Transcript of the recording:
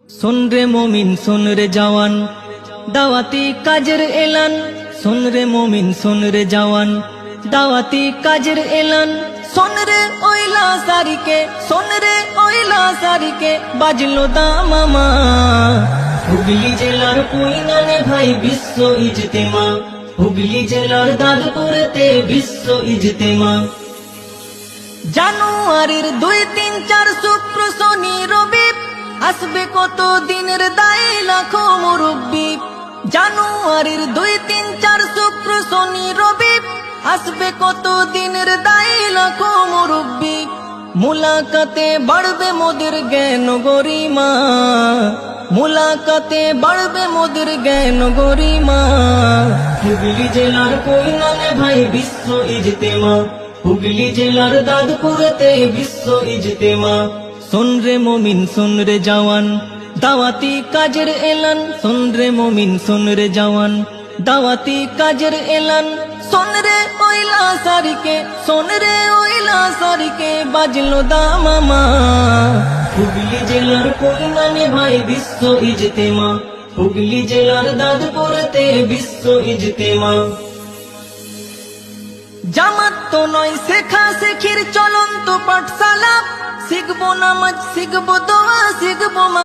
सुन रे मोमिन सुन रे जवान दावती काजर एलान। सुन रे मोमिन सुन रे जवान दावती काजर एलान। सुन रे ओइला सारिके सुन रे ओइला सारिके बाजलो दामामा। হুগলি জেলার কুইনানে ভাই বিশ্ব ইজতেমা। হুগলি জেলার দাদপুরেতে বিশ্ব ইজতেমা। জানুয়ারির 2, 3, 4 শুক্র শনি রবি আসবে কত দিনের দায় লাখো মুরব্বি। জানুয়ারির 2, 3, 4 শুক্র শনি রবি আসবে কত দিনের দায় লাখো মুরব্বি। মুলাকাতে বাড়বে মোদের জ্ঞান গরিমা। মুলাকাতে বাড়বে মোদের জ্ঞান গরিমা। হুগলি জেলার কুইনানে ভাই বিশ্ব ইজতেমা। হুগলি জেলার দাদপুরেতে বিশ্ব ইজতেমা। सुन रे मोमिन सुन रे जवान दावती काजर एलान। सुन रे मोमिन सुन रे जवान दावती काजर एलान। सुन रे ओइला सारिके सुन रे ओइला सारिके बाजलो दामामा। হুগলি জেলার কুইনানে ভাই বিশ্ব ইজতেমা। হুগলি জেলার দাদপুরেতে বিশ্ব ইজতেমা। জামাত তো নয় শেখা শেখির চলন্ত পাঠশালা। শিখবো নামাজ শিখবো দোয়া শিখবো